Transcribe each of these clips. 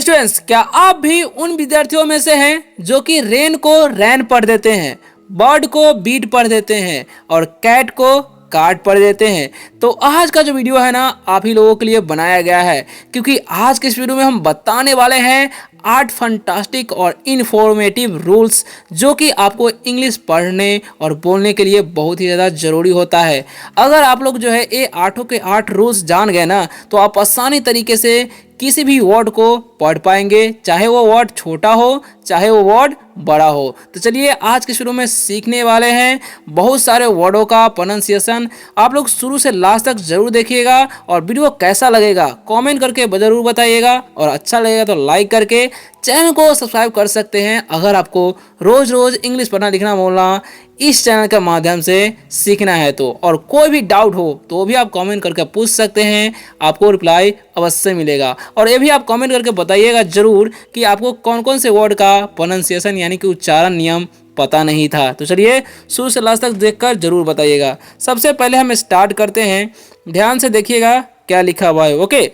Students, क्या आप भी उन विद्यार्थियों में से हैं जो कि रेन को रैन पढ़ देते हैं, बर्ड को बीड पढ़ देते हैं और कैट को कार्ड पढ़ देते हैं? तो आज का जो वीडियो है ना, आप ही लोगों के लिए बनाया गया है, क्योंकि आज के इस वीडियो में हम बताने वाले हैं 8 फंटास्टिक और इन्फॉर्मेटिव रूल्स जो कि आपको इंग्लिश पढ़ने और बोलने के लिए बहुत ही ज़्यादा ज़रूरी होता है। अगर आप लोग जो है ये आठों के 8 रूल्स जान गए ना, तो आप आसानी तरीके से किसी भी वर्ड को पढ़ पाएंगे, चाहे वो वर्ड छोटा हो चाहे वो वर्ड बड़ा हो। तो चलिए आज के शुरू में सीखने वाले हैं बहुत सारे वर्डों का प्रोनाउंसिएशन। आप लोग शुरू से लास्ट तक जरूर देखिएगा और वीडियो कैसा लगेगा कमेंट करके जरूर बताइएगा, और अच्छा लगेगा तो लाइक करके चैनल को सब्सक्राइब कर सकते हैं। अगर आपको रोज रोज इंग्लिश पढ़ना लिखना बोलना इस चैनल के माध्यम से सीखना है तो, और कोई भी डाउट हो तो भी आप कमेंट करके पूछ सकते हैं, आपको रिप्लाई अवश्य मिलेगा। और ये भी आप कमेंट करके बताइएगा जरूर कि आपको कौन कौन से वर्ड का प्रोनाउंसिएशन यानी कि उच्चारण नियम पता नहीं था। तो चलिए शुरू से लास्ट तक देखकर जरूर बताइएगा। सबसे पहले हम स्टार्ट करते हैं, ध्यान से देखिएगा क्या लिखा हुआ है। ओके,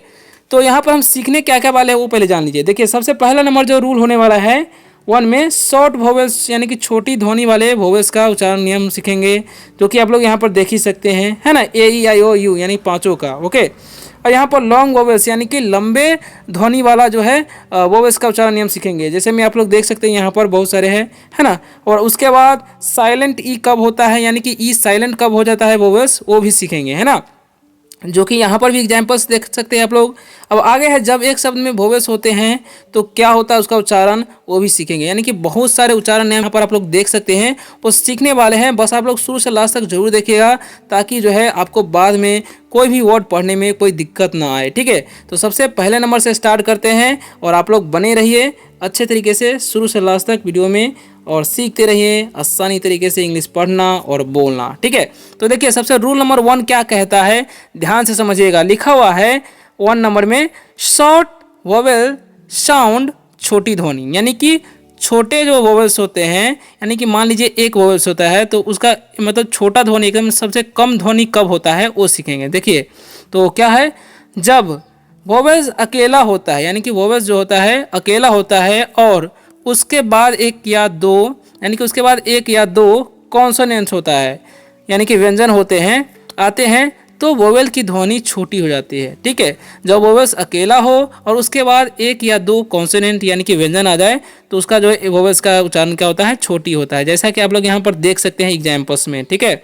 तो यहाँ पर हम सीखने क्या क्या वाले हैं वो पहले जान लीजिए। देखिए सबसे पहला नंबर जो रूल होने वाला है 1 में शॉर्ट वोवेल्स यानी कि छोटी ध्वनि वाले वोवेल्स का उच्चारण नियम सीखेंगे, जो कि आप लोग यहाँ पर देख ही सकते हैं, है ना, ए ई आई ओ यू यानी पांचों का। ओके, और यहाँ पर लॉन्ग वोवेल्स यानी कि लंबे ध्वनि वाला जो है वोवेल्स का उच्चारण नियम सीखेंगे, जैसे में आप लोग देख सकते हैं यहाँ पर बहुत सारे हैं, है ना। और उसके बाद साइलेंट ई कब होता है यानी कि ई साइलेंट कब हो जाता है वोवेल्स, वो भी सीखेंगे, है ना, जो कि यहाँ पर भी एग्जाम्पल्स देख सकते हैं आप लोग। अब आगे है जब एक शब्द में वोवेल्स होते हैं तो क्या होता है उसका उच्चारण, वो भी सीखेंगे। यानी कि बहुत सारे उच्चारण यहाँ पर आप लोग देख सकते हैं वो सीखने वाले हैं। बस आप लोग शुरू से लास्ट तक जरूर देखिएगा ताकि जो है आपको बाद में कोई भी वर्ड पढ़ने में कोई दिक्कत ना आए। ठीक है, तो सबसे पहले नंबर से स्टार्ट करते हैं और आप लोग बने रहिए अच्छे तरीके से शुरू से लास्ट तक वीडियो में और सीखते रहिए आसानी तरीके से इंग्लिश पढ़ना और बोलना। ठीक है, तो देखिए सबसे रूल नंबर 1 क्या कहता है, ध्यान से समझिएगा। लिखा हुआ है 1 नंबर में शॉर्ट वोवेल साउंड छोटी ध्वनि, यानी कि छोटे जो वोवेल्स होते हैं, यानी कि मान लीजिए एक वोवेल्स होता है तो उसका मतलब छोटा ध्वनि एकदम सबसे कम ध्वनि कब होता है वो सीखेंगे। देखिए तो क्या है, जब वोवेल्स अकेला होता है यानी कि वोवेल्स जो होता है अकेला होता है और उसके बाद एक या दो यानी कि उसके बाद एक या दो कॉन्सोनेंट्स होता है यानी कि व्यंजन होते हैं आते हैं तो वोवेल की ध्वनि छोटी हो जाती है। ठीक है, जब वोवेल्स अकेला हो और उसके बाद एक या दो कॉन्सोनेंट यानी कि व्यंजन आ जाए तो उसका जो वोवेल्स का उच्चारण क्या होता है, छोटी होता है, जैसा कि आप लोग यहाँ पर देख सकते हैं एग्जाम्पल्स में। ठीक है,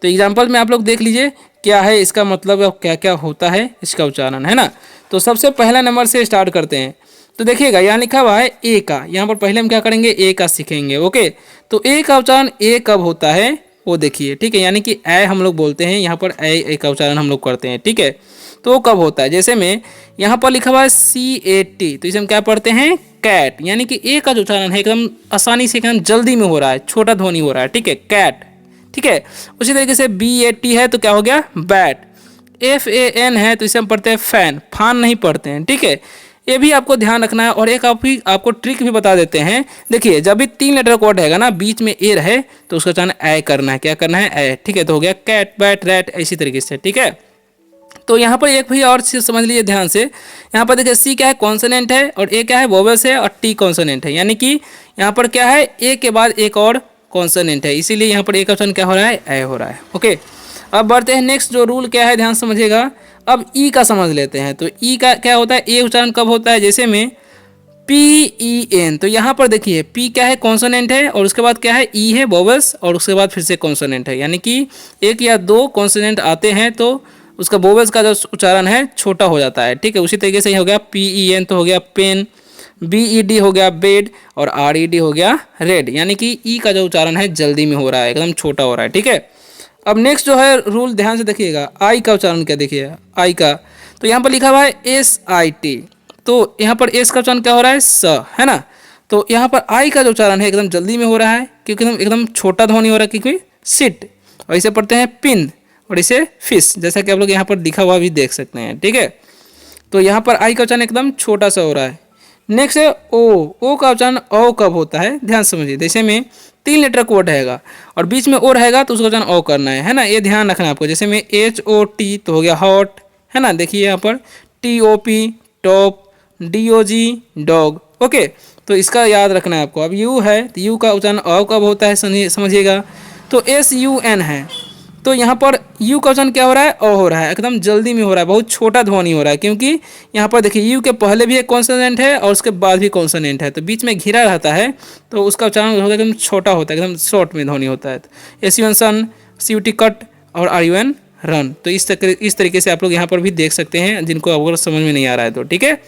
तो एग्जाम्पल में आप लोग देख लीजिए क्या है इसका मतलब, क्या क्या होता है इसका उच्चारण, है ना। तो सबसे पहला नंबर से स्टार्ट करते हैं। तो देखिएगा यहाँ लिखा हुआ है ए का, यहाँ पर पहले हम क्या करेंगे, ए का सीखेंगे। ओके, तो ए का उच्चारण ए कब होता है वो देखिए। ठीक है, यानी कि ए हम लोग बोलते हैं, यहाँ पर ए का उच्चारण हम लोग करते हैं। ठीक है, तो वो कब होता है, जैसे में यहाँ पर लिखा हुआ है CAT, तो इसे हम क्या पढ़ते हैं, कैट, यानी कि ए का जो उच्चारण है एकदम आसानी से एकदम जल्दी में हो रहा है, छोटा ध्वनि हो रहा है। ठीक है, कैट। ठीक है, उसी तरीके से BAT है तो क्या हो गया, बैट। FAN है तो इसे हम पढ़ते हैं फैन, फान नहीं पढ़ते हैं। ठीक है, ये भी आपको ध्यान रखना है। और एक आपको ट्रिक भी बता देते हैं। देखिए जब भी 3 लेटर कोड रहेगा ना, बीच में ए रहे तो उसका उच्चारण ए करना है, क्या करना है, ए। ठीक है, तो हो गया कैट बैट रैट, इसी तरीके से। ठीक है, तो यहाँ पर एक भी और चीज़ समझ लीजिए ध्यान से। यहाँ पर देखिए सी क्या है, कॉन्सोनेंट है, और ए क्या है, वोवेल्स है, और टी कॉन्सोनेंट है, यानी कि यहाँ पर क्या है, ए के बाद एक और कॉन्सोनेंट है, इसीलिए यहाँ पर ए का उच्चारण क्या हो रहा है, ए हो रहा है। ओके, अब बढ़ते हैं नेक्स्ट जो रूल क्या है, ध्यान समझिएगा। अब ई का समझ लेते हैं। तो ई का क्या होता है, ए उच्चारण कब होता है, जैसे में PEN, तो यहाँ पर देखिए पी क्या है, कॉन्सोनेंट है, और उसके बाद क्या है, ई है वोवेल्स, और उसके बाद फिर से कॉन्सोनेंट है, यानी कि एक या दो कॉन्सोनेंट आते हैं तो उसका वोवेल्स का जो उच्चारण है छोटा हो जाता है। ठीक है, उसी तरीके से हो गया PEN तो हो गया पेन, BED हो गया बेड, और RED हो गया रेड, यानी कि ई का जो उच्चारण है जल्दी में हो रहा है, एकदम छोटा हो रहा है। ठीक है, अब नेक्स्ट जो है रूल ध्यान से देखिएगा, आई का उच्चारण क्या, देखिए आई का, तो यहाँ पर लिखा हुआ है SIT, तो यहाँ पर एस का उच्चारण क्या हो रहा है, स, है ना। तो यहाँ पर आई का जो उच्चारण है एकदम जल्दी में हो रहा है क्योंकि एकदम छोटा ध्वनि हो रहा है, क्योंकि सिट, और इसे पढ़ते हैं पिन, और इसे फिश, जैसा कि आप लोग यहाँ पर लिखा हुआ भी देख सकते हैं। ठीक है, तो यहाँ पर आई का उच्चारण एकदम छोटा सा हो रहा है। नेक्स्ट है ओ का उच्चारण ओ कब होता है, ध्यान समझिए। जैसे में 3 लेटर का वर्ड रहेगा और बीच में ओ रहेगा तो उसका उच्चारण ओ करना है ना, ये ध्यान रखना है आपको। जैसे में HOT तो हो गया हॉट, है ना, देखिए यहाँ पर TOP top, DOG dog. Okay, तो इसका याद रखना है आपको। अब यू है तो यू का उच्चारण अ कब होता है समझिएगा। तो SUN है तो यहाँ पर यू का उच्चारण क्या हो रहा है, अ हो रहा है, एकदम जल्दी में हो रहा है, बहुत छोटा ध्वनि हो रहा है, क्योंकि यहाँ पर देखिए यू के पहले भी एक कॉन्सोनेंट है और उसके बाद भी कॉन्सोनेंट है, तो बीच में घिरा रहता है, तो उसका उच्चारण होगा एकदम छोटा होता है, एकदम शॉर्ट में ध्वनि होता है। तो SUN सन, CUT कट और RUN रन। तो इस तरीके से आप लोग यहाँ पर भी देख सकते हैं, जिनको अगर समझ में नहीं आ रहा है तो ठीक है।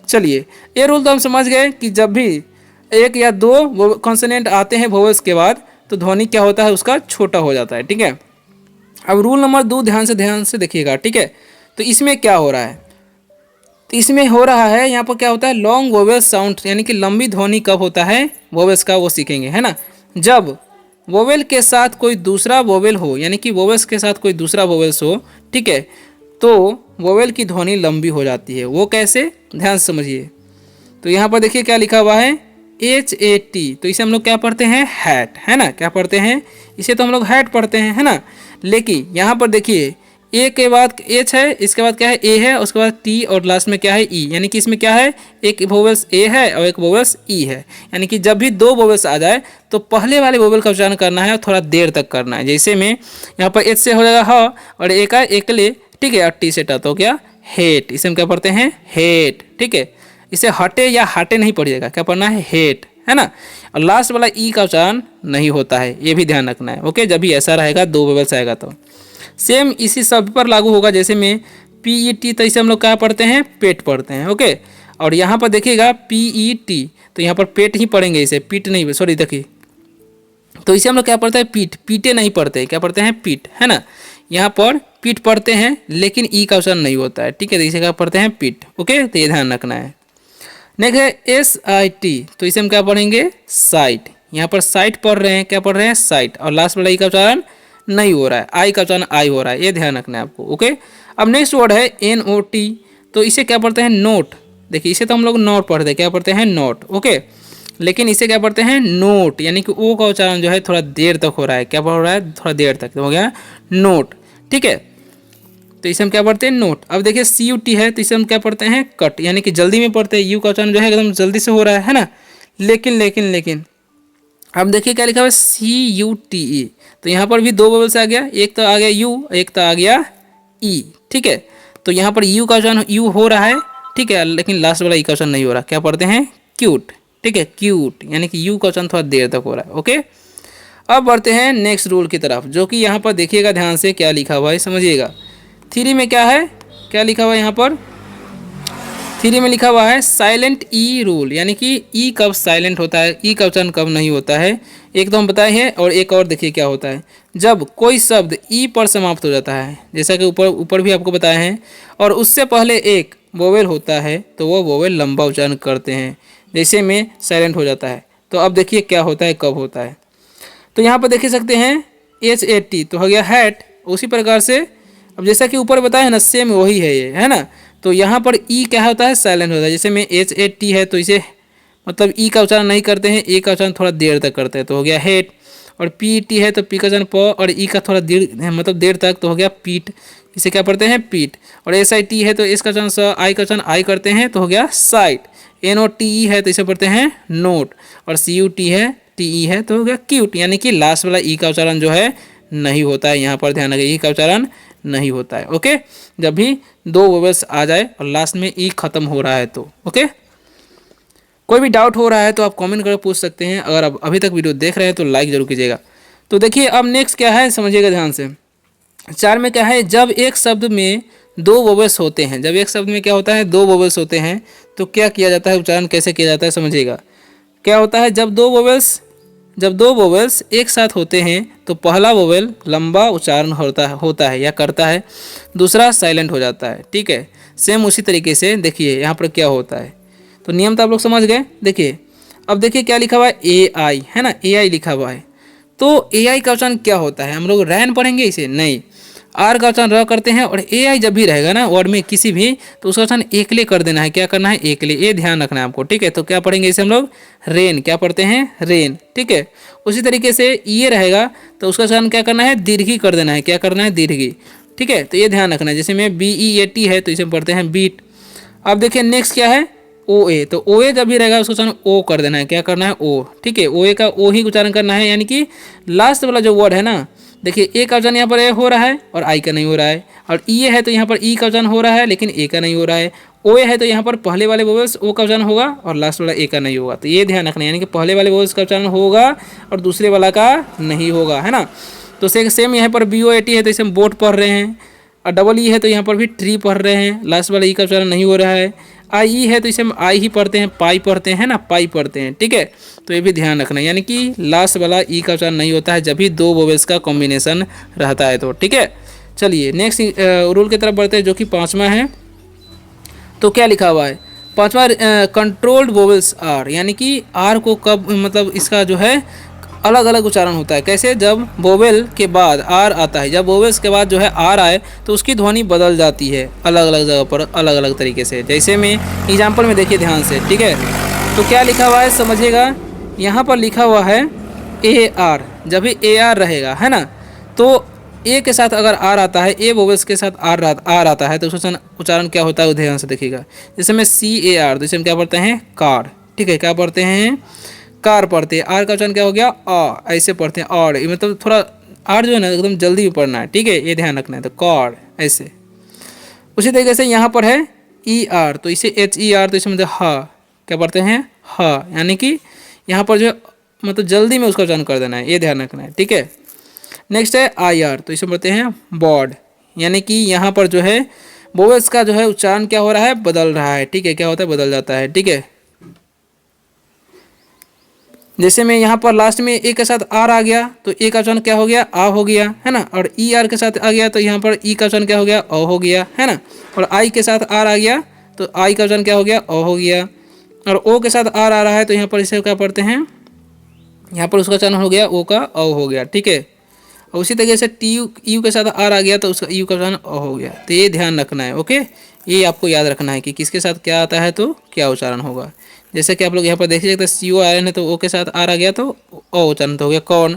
चलिए, ये रूल तो हम समझ गए कि जब भी एक या दो कॉन्सोनेंट आते हैं वोवेल्स के बाद तो ध्वनि क्या होता है, उसका छोटा हो जाता है। ठीक है, अब रूल नंबर 2 ध्यान से देखिएगा। ठीक है, तो इसमें क्या हो रहा है, तो इसमें हो रहा है यहाँ पर क्या होता है, लॉन्ग वोवेल साउंड, यानी कि लंबी ध्वनि कब होता है वोवेल्स का, वो सीखेंगे, है ना। जब वोवेल के साथ कोई दूसरा वोवेल हो, यानी कि वोवेल्स के साथ कोई दूसरा वोवेल्स हो, ठीक है, तो वोवेल की ध्वनि लंबी हो जाती है। वो कैसे, ध्यान से समझिए। तो यहाँ पर देखिए क्या लिखा हुआ है, HAT, तो इसे हम लोग क्या पढ़ते हैं, हैट, है ना, क्या पढ़ते हैं, इसे तो हम लोग हैट पढ़ते हैं, है ना। लेकिन यहाँ पर देखिए ए के बाद एच है, इसके बाद क्या है, ए है, उसके बाद टी और लास्ट में क्या है, ई, यानी कि इसमें क्या है, एक वोवेल्स ए है और एक वोवेल्स ई है। यानी कि जब भी दो वोवेल्स आ जाए तो पहले वाले वोवेल का उच्चारण करना है और थोड़ा देर तक करना है। जैसे में यहाँ पर एच से हो जाएगा ह और ए का एकले, ठीक है, और टी से टत हो गया हेट, इसे हम क्या पढ़ते हैं, हेट। ठीक है, इसे हटे या हाटे नहीं पढ़िएगा, क्या पढ़ना है, हेट, है ना। और लास्ट वाला ई का उच्चारण नहीं होता है, ये भी ध्यान रखना है। ओके, जब भी ऐसा रहेगा दो वोवेल्स आएगा तो सेम इसी शब्द पर लागू होगा। जैसे में PET, तो इसे हम लोग क्या पढ़ते हैं, पेट पढ़ते हैं। ओके, और यहाँ पर देखिएगा PET, तो यहाँ पर पेट ही पढ़ेंगे, इसे पीट नहीं, सॉरी देखिए, तो इसे हम लोग क्या पढ़ते हैं, पीठ, पीटे नहीं पढ़ते, क्या पढ़ते हैं, पीठ, है ना। यहाँ पर पीठ पढ़ते हैं लेकिन ई का उच्चारण नहीं होता है। ठीक है, तो इसे क्या पढ़ते हैं, पीठ। ओके, तो ये ध्यान रखना है। नेक्स्ट है SIT, तो इसे हम क्या पढ़ेंगे, साइट। यहाँ पर साइट पढ़ रहे हैं, क्या पढ़ रहे हैं, साइट, और लास्ट वाला ई का उच्चारण नहीं हो रहा है, आई का उच्चारण आई हो रहा है, ये ध्यान रखना है आपको। ओके, अब नेक्स्ट वर्ड है NOT, तो इसे क्या पढ़ते हैं, नोट। देखिए, इसे तो हम लोग नोट पढ़ते हैं, क्या पढ़ते हैं, नोट। ओके, लेकिन इसे क्या पढ़ते हैं, नोट, यानी कि ओ का उच्चारण जो है थोड़ा देर तक हो रहा है, क्या पढ़ रहा है, थोड़ा देर तक, तो हो गया नोट। ठीक है, तो इसे हम क्या पढ़ते हैं, नोट। अब देखिए CUT है, तो इसे हम क्या पढ़ते हैं, कट, यानी कि जल्दी में पढ़ते हैं, यू का उच्चारण जो है एकदम जल्दी से हो रहा है ना। लेकिन अब देखिए क्या लिखा हुआ है, CUTE, तो यहाँ पर भी दो वोवेल्स आ गया, एक तो आ गया यू, एक तो आ गया ई। ठीक है, तो यहाँ पर यू का उच्चारण यू हो रहा है, ठीक है, लेकिन लास्ट वाला ई का उच्चारण नहीं हो रहा, क्या पढ़ते हैं, क्यूट। ठीक है, क्यूट, यानी कि यू का उच्चारण थोड़ा देर तक हो रहा है। ओके, अब बढ़ते हैं नेक्स्ट रूल की तरफ, जो कि यहाँ पर देखिएगा ध्यान से क्या लिखा हुआ है, समझिएगा। 3 में क्या है, क्या लिखा हुआ है यहाँ पर, 3 में लिखा हुआ है साइलेंट ई रूल, यानी कि ई कब साइलेंट होता है, ई का उच्चारण कब नहीं होता है। एक तो हम बताए हैं, और एक और देखिए क्या होता है, जब कोई शब्द ई पर समाप्त हो जाता है, जैसा कि ऊपर भी आपको बताए हैं, और उससे पहले एक वोवेल होता है तो वो वोवेल लंबा उच्चारण करते हैं, जैसे में साइलेंट हो जाता है। तो अब देखिए क्या होता है, कब होता है, तो यहाँ पर देख सकते हैं HAT, तो हो गया हैट। उसी प्रकार से अब जैसा कि ऊपर बताया है ना, सेम वही है ये, है ना। तो यहाँ पर ई क्या होता है, साइलेंट होता है, जैसे में HAT है तो इसे मतलब ई का उच्चारण नहीं करते हैं, ए का उच्चारण थोड़ा देर तक करते हैं, तो हो गया हेट। और PET है तो पी का उच्चारण प और ई का थोड़ा देर, मतलब देर तक, तो हो गया पीठ, इसे क्या पढ़ते हैं, पीठ। और SIT है तो इसका उच्चारण स, आई का उच्चारण आई करते हैं, तो हो गया साइट। NOTE है तो इसे पढ़ते हैं नोट, और CUT है, TE है तो हो गया क्यूट, यानी कि लास्ट वाला ई का उच्चारण जो है नहीं होता है। यहाँ पर ध्यान रखिए, ई का उच्चारण नहीं होता है। ओके, जब भी दो वोवेल्स आ जाए और लास्ट में ई खत्म हो रहा है तो। ओके, कोई भी डाउट हो रहा है तो आप कमेंट करके पूछ सकते हैं। अगर आप अभी तक वीडियो देख रहे हैं तो लाइक जरूर कीजिएगा। तो देखिए अब नेक्स्ट क्या है, समझिएगा ध्यान से। 4 में क्या है, जब एक शब्द में दो वोवेल्स होते हैं, जब एक शब्द में क्या होता है, दो वोवेल्स होते हैं, तो क्या किया जाता है, उच्चारण कैसे किया जाता है, समझिएगा। क्या होता है, जब दो वोवेल्स एक साथ होते हैं तो पहला वोवेल लंबा उच्चारण होता है या करता है, दूसरा साइलेंट हो जाता है। ठीक है, सेम उसी तरीके से देखिए यहाँ पर क्या होता है, तो नियम तो आप लोग समझ गए। देखिए अब देखिए क्या लिखा हुआ है, AI, है ना, AI लिखा हुआ है। तो AI का उच्चारण क्या होता है, हम लोग रैन पढ़ेंगे इसे, नहीं, आर का उच्चारण र करते हैं, और AI जब भी रहेगा ना वर्ड में किसी भी, तो उसका उच्चारण एकले कर देना है, क्या करना है, एकले, ये ध्यान रखना है आपको। ठीक है, तो क्या पढ़ेंगे इसे हम लोग, रेन, क्या पढ़ते हैं, रेन। ठीक है, उसी तरीके से ये रहेगा तो उसका उच्चारण क्या करना है, दीर्घी कर देना है, क्या करना है, दीर्घी। ठीक है, तो ये ध्यान रखना है। जैसे में BEAT है तो इसे पढ़ते हैं बीट। अब देखिए नेक्स्ट क्या है, ओ ए, तो ओ ए जब भी रहेगा उसको उच्चारण ओ कर देना है, क्या करना है ओ, ठीक है, ओ ए का ओ ही उच्चारण करना है, यानी कि लास्ट वाला जो वर्ड है ना, देखिए ए का उच्चारण यहाँ पर ए हो रहा है और आई का नहीं हो रहा है, और ई है तो यहाँ पर ई का उच्चारण हो रहा है लेकिन ए का नहीं हो रहा है, ओ ए है तो यहाँ पर पहले वाले वोवेल्स ओ का उच्चारण होगा और लास्ट वाला ए का नहीं होगा, तो ये ध्यान रखना है, यानी कि पहले वाले वोवेल्स का उच्चारण होगा और दूसरे वाला का नहीं होगा, है ना। तो सेम यहाँ पर बी ओ ए टी है तो इसे हम बोट पढ़ रहे हैं, और डबल ई है तो यहाँ पर भी ट्री पढ़ रहे हैं, लास्ट वाला ई का उच्चारण नहीं हो रहा है, आई ई है तो इसे हम आई ही पढ़ते हैं, पाई पढ़ते हैं ना, पाई पढ़ते हैं, ठीक है। तो ये भी ध्यान रखना है, यानी कि लास्ट वाला ई का उच्चारण नहीं होता है जब भी दो वोवेल्स का कॉम्बिनेशन रहता है तो, ठीक है। चलिए नेक्स्ट रूल की तरफ बढ़ते हैं जो कि 5वां है। तो क्या लिखा हुआ है 5वां, कंट्रोल्ड वोवेल्स आर, यानी कि आर को कब मतलब इसका जो है अलग अलग उच्चारण होता है, कैसे, जब वोवेल के बाद आर आता है, जब वोवेल्स के बाद जो है आर आए तो उसकी ध्वनि बदल जाती है अलग अलग जगह पर अलग अलग तरीके से, जैसे में एग्जाम्पल में देखिए ध्यान से, ठीक है। तो क्या लिखा हुआ है समझिएगा, यहाँ पर लिखा हुआ है ए आर, जब भी ए आर रहेगा, है ना, तो ए के साथ अगर आर आता है, ए वोवेल्स के साथ आर आता है तो उसका उच्चारण क्या होता है वो ध्यान से देखिएगा, जैसे में सी ए आर, तो इसे हम क्या पढ़ते हैं कार, ठीक है, क्या पढ़ते हैं कार पढ़ते हैं, आर का उच्चारण क्या हो गया आ, ऐसे पढ़ते हैं, और मतलब थोड़ा आर जो है ना एकदम जल्दी भी पढ़ना है, ठीक है, ये ध्यान रखना है, तो कार ऐसे। उसी तरीके से यहाँ पर है ई आर, तो इसे एच ई आर, तो इसे मतलब हा, क्या पढ़ते हैं हा, यानी कि यहाँ पर जो मतलब जल्दी में उसका उच्चारण कर देना है, ये ध्यान रखना है, ठीक है। नेक्स्ट है आई आर, तो इसे पढ़ते हैं बॉड, यानी कि यहाँ पर जो है वोवेल्स का जो है उच्चारण क्या हो रहा है बदल रहा है, ठीक है, क्या होता है बदल जाता है, ठीक है। जैसे में यहाँ पर लास्ट में ए के साथ आर आ गया तो ए का उच्चारण क्या हो गया आ हो गया, है ना, और ई आर के साथ आ गया तो यहाँ पर ई का उच्चारण क्या हो गया ओ हो गया, है ना, और आई के साथ आर आ गया तो आई का उच्चारण क्या हो गया ओ हो गया, और ओ के साथ आर आ रहा है तो यहाँ पर इसे क्या पढ़ते हैं, यहाँ पर उसका उच्चारण हो गया ओ का ओ हो गया, ठीक है। और उसी तरीके से टी यू के साथ आर आ गया तो उसका यू का उच्चारण ओ हो गया, तो ये ध्यान रखना है, ओके, ये आपको याद रखना है कि किसके साथ क्या आता है तो क्या उच्चारण होगा। जैसे कि आप लोग यहाँ पर देख सकते हैं सी ओ आर एन है तो ओ के साथ आर आ गया तो ओ उच्चारण तो हो गया कॉर्न,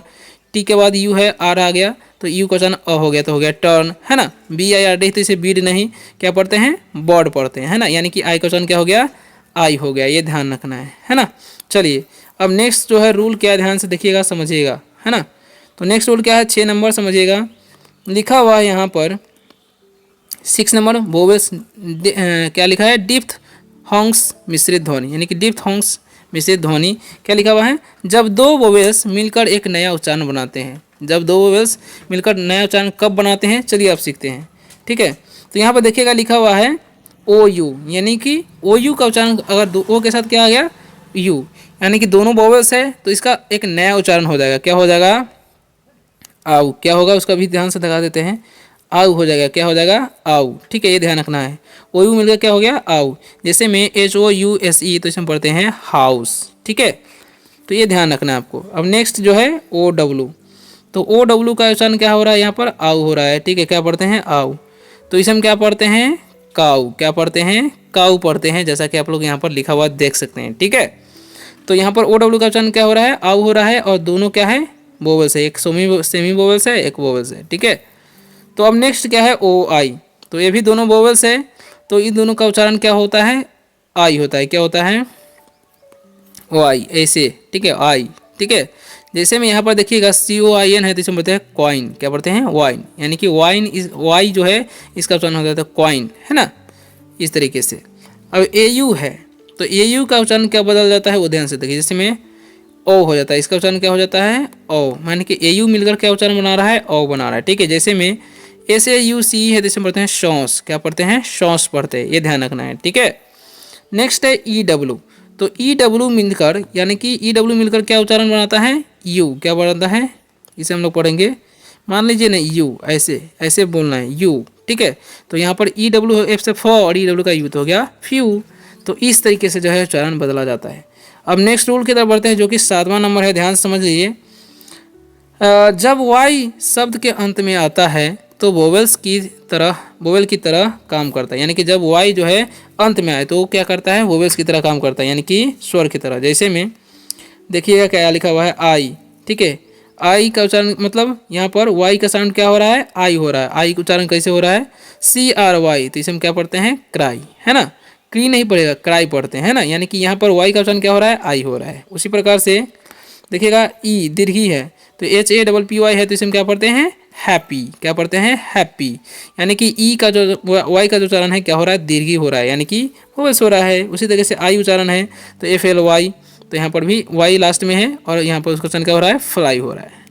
टी के बाद यू है आर आ गया तो यू का उच्चारण ओ हो गया तो हो गया टर्न, है ना, बी आई आर डी तो इसे बीड नहीं क्या पढ़ते हैं बॉड पढ़ते हैं, है ना, यानी कि आई का उच्चारण क्या हो गया आई हो गया, ये ध्यान रखना है ना। चलिए अब नेक्स्ट जो है रूल क्या है ध्यान से देखिएगा समझिएगा, है ना। तो नेक्स्ट रूल क्या है 6 नंबर समझिएगा, लिखा हुआ है यहाँ पर 6 नंबर वोवेल्स क्या लिखा है डिप्थ हॉन्ग्स मिश्रित ध्वनि, यानी कि डिप्थ हॉन्ग्स मिश्रित ध्वनि, क्या लिखा हुआ है जब दो वोवेल्स मिलकर एक नया उच्चारण बनाते हैं, जब दो वोवेल्स मिलकर नया उच्चारण कब बनाते हैं चलिए आप सीखते हैं, ठीक है। तो यहाँ पर देखिएगा लिखा हुआ है ओ यू, यानी कि ओ यू का उच्चारण अगर ओ के साथ क्या आ गया यू, यानी कि दोनों वोवेल्स है तो इसका एक नया उच्चारण हो जाएगा, क्या हो जाएगा आउ, क्या होगा उसका भी ध्यान से लगा देते हैं, आउ हो जाएगा, क्या हो जाएगा आउ, ठीक है, ये ध्यान रखना है, ओ यू मिलकर क्या हो गया आउ, जैसे में H O U S E तो इसमें पढ़ते हैं हाउस, ठीक है, तो ये ध्यान रखना है आपको। अब नेक्स्ट जो है ओ डब्लू, तो ओ डब्लू का उच्चारण क्या हो रहा है यहाँ पर आउ हो रहा है, ठीक है, क्या पढ़ते हैं आउ, तो इसे हम क्या पढ़ते हैं काऊ, क्या पढ़ते हैं काऊ पढ़ते हैं, जैसा कि आप लोग यहाँ पर लिखा हुआ देख सकते हैं, ठीक है। तो यहाँ पर ओ डब्लू का उच्चारण क्या हो रहा है आउ हो रहा है, और दोनों क्या है वोवेल्स है, एक सेमी वोवेल्स है एक वोवेल्स है, ठीक है। तो अब नेक्स्ट क्या है ओ आई, तो ये भी दोनों वोवेल्स है तो इन दोनों का उच्चारण क्या होता है आई होता है, क्या होता है ओ आई ऐसे, ठीक है आई, ठीक है। जैसे में यहाँ पर देखिएगा सी ओ आई एन है तो इसमें बोलते हैं कॉइन, क्या पढ़ते हैं वाइन, यानी कि वाइन इज वाई जो है इसका उच्चारण हो जाता है कॉइन, है ना, इस तरीके से। अब ए यू है तो ए यू का उच्चारण क्या बदल जाता है वो ध्यान से देखिए, जैसे में ओ हो जाता है इसका उच्चारण क्या हो जाता है ओ, यानी कि ए यू मिलकर क्या उच्चारण बना रहा है ओ बना रहा है, ठीक है। जैसे में एस ए यू सी है तो इसमें पढ़ते हैं शॉस, क्या पढ़ते हैं शॉस पढ़ते हैं, ये ध्यान रखना है, ठीक है। नेक्स्ट है ई डब्ल्यू, तो ई डब्ल्यू मिलकर यानी कि ई डब्ल्यू मिलकर क्या उच्चारण बनाता है यू, क्या बनाता है इसे हम लोग पढ़ेंगे, मान लीजिए ना यू ऐसे ऐसे बोलना है यू, ठीक है। तो यहाँ पर ई डब्ल्यू एफ से फॉ और ई डब्ल्यू का यू तो हो गया फ्यू, तो इस तरीके से जो है उच्चारण बदला जाता है। अब नेक्स्ट रूल की तरफ बढ़ते हैं जो कि 7वां नंबर है, ध्यान समझ लीजिए, जब वाई शब्द के अंत में आता है तो वोवेल की तरह काम करता है, यानी कि जब वाई जो है अंत में आए तो वो क्या करता है वोवेल्स की तरह काम करता है, यानी कि स्वर की तरह। जैसे में देखिएगा क्या लिखा हुआ है आई, ठीक है, आई का उच्चारण मतलब यहाँ पर वाई का साउंड क्या हो रहा है आई हो रहा है, आई का उच्चारण कैसे हो रहा है सी आर वाई, तो इसे हम क्या पढ़ते हैं क्राई, है ना, क्री नहीं पड़ेगा, क्राई पढ़ते हैं ना, यानी कि यहाँ पर वाई का उच्चारण क्या हो रहा है, आई हो रहा है। उसी प्रकार से देखिएगा ई दीर्घी है तो HAPPY है तो इसमें क्या पढ़ते हैं, हैप्पी। क्या पढ़ते हैं, हैप्पी। यानी कि ई का जो वाई का जो उच्चारण है क्या हो रहा है, दीर्घी हो रहा है, यानी कि वोवेल्स हो रहा है। उसी तरीके से आई उच्चारण है तो FLY, तो यहाँ पर भी वाई लास्ट में है और यहाँ पर उसका उच्चारण क्या हो रहा है, फ्लाई हो रहा है।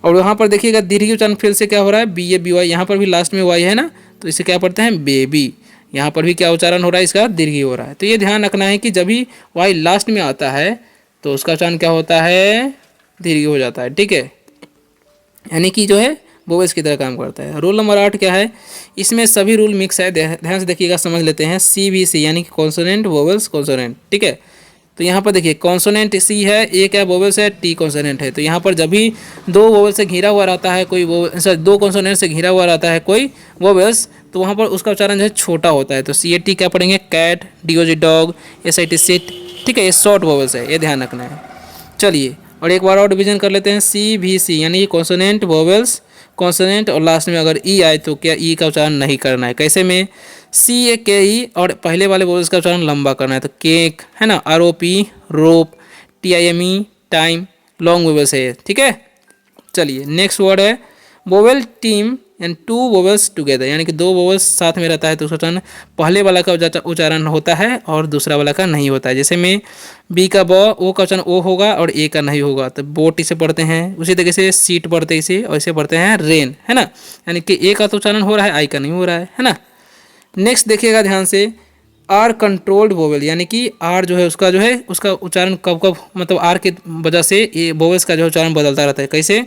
और यहाँ पर देखिएगा दीर्घी उच्चारण फिर से क्या हो रहा है, BABY, यहाँ पर भी लास्ट में वाई है ना, तो इसे क्या पढ़ते हैं, बेबी। यहाँ पर भी क्या उच्चारण हो रहा है, इसका दीर्घी हो रहा है। तो ये ध्यान रखना है कि जब भी वाई लास्ट में आता है तो उसका उच्चारण क्या होता है, दीर्घी हो जाता है। ठीक है, यानी कि जो है वोवेल्स की तरह काम करता है। रूल नंबर 8 क्या है, इसमें सभी रूल मिक्स है, ध्यान से देखिएगा, समझ लेते हैं। CVC यानी कि कॉन्सोनेंट वोवेल्स कॉन्सोनेंट। ठीक है, तो यहाँ पर देखिए कॉन्सोनेंट सी है, एक है वोवेल्स है, टी कॉन्सोनेंट है। तो यहाँ पर जब भी दो वोवेल से घिरा हुआ रहता है कोई सॉरी दो कॉन्सोनेंट से घिरा हुआ रहता है कोई वोवेल्स, तो वहाँ पर उसका उच्चारण जो है छोटा होता है। तो CAT क्या पढ़ेंगे, cat, DOG dog, SIT sit. ठीक है, ये शॉर्ट वोवेल्स है, ये ध्यान रखना है। चलिए और एक बार और डिवीजन कर लेते हैं। CVC यानी कि कॉन्सोनेंट वोवेल्स कॉन्सोनेंट, और लास्ट में अगर ई आए तो क्या ई का उच्चारण नहीं करना है। कैसे में, CAKE और पहले वाले वोवेल्स का उच्चारण लंबा करना है, तो केक है ना, ROP rope, TIME time, long vowels है। ठीक है, चलिए नेक्स्ट वर्ड है vowel team and two vowels together, यानी कि दो वोवेल्स साथ में रहता है तो उसका उच्चारण पहले वाला का उच्चारण होता है और दूसरा वाला का नहीं होता है। जैसे में बी का ब, ओ का उच्चारण ओ होगा और ए का नहीं होगा, तो बोट इसे पढ़ते हैं। उसी तरीके से सीट पढ़ते हैं इसे, और इसे पढ़ते हैं रेन, है ना, यानी कि ए का तो उच्चारण हो रहा है, आई का नहीं हो रहा है ना। नेक्स्ट देखिएगा ध्यान से, आर कंट्रोल्ड वोवेल, यानी कि आर जो है उसका उच्चारण कब कब, मतलब आर के वजह से ये वोवेल्स का जो उच्चारण बदलता रहता है। कैसे,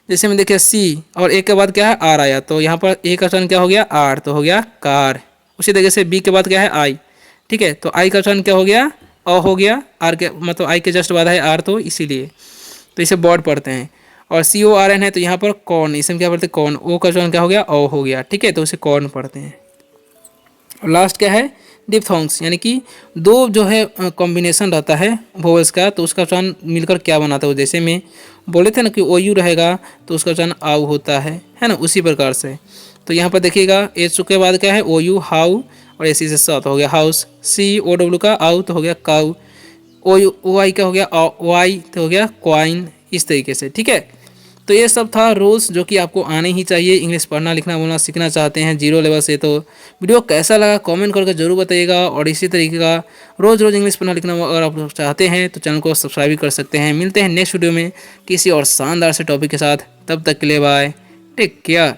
जैसे में देखिए सी और ए के बाद क्या है, आर आया, तो यहाँ पर ए का उच्चारण क्या हो गया, आर, तो हो गया कार। उसी तरीके से बी के बाद क्या है, आई। ठीक है, तो आई का उच्चारण क्या हो गया, अ हो गया, आर के मतलब आई के जस्ट बाद है आर, तो इसीलिए तो इसे बॉड पढ़ते हैं। और CORN है तो यहाँ पर कॉर्न, इसमें क्या पढ़ते हैं, कॉर्न। ओ का उच्चारण क्या हो गया, ओ हो गया। ठीक है, तो उसे कॉर्न पढ़ते हैं। और लास्ट क्या है, डिप्थोंग्स, यानी कि दो जो है कॉम्बिनेशन रहता है वोवेल्स का, तो उसका उच्चारण मिलकर क्या बनाता है। जैसे में बोले थे ना कि OU रहेगा तो उसका उच्चारण आउ होता है ना, उसी प्रकार से। तो यहाँ पर देखिएगा एच के बाद क्या है, OU हाउ, और एसी से साथ हो गया हाउस। COW का आउ तो हो गया काउ, OI का हो गया वाई तो हो गया क्वाइन, इस तरीके से। ठीक है, तो ये सब था रूल्स जो कि आपको आने ही चाहिए। इंग्लिश पढ़ना लिखना बोलना सीखना चाहते हैं जीरो लेवल से, तो वीडियो कैसा लगा कमेंट करके जरूर बताइएगा। और इसी तरीके का रोज़ रोज़ इंग्लिश पढ़ना लिखना अगर आप चाहते हैं तो चैनल को सब्सक्राइब कर सकते हैं। मिलते हैं नेक्स्ट वीडियो में किसी और शानदार से टॉपिक के साथ, तब तक के लिए बाय, टेक केयर।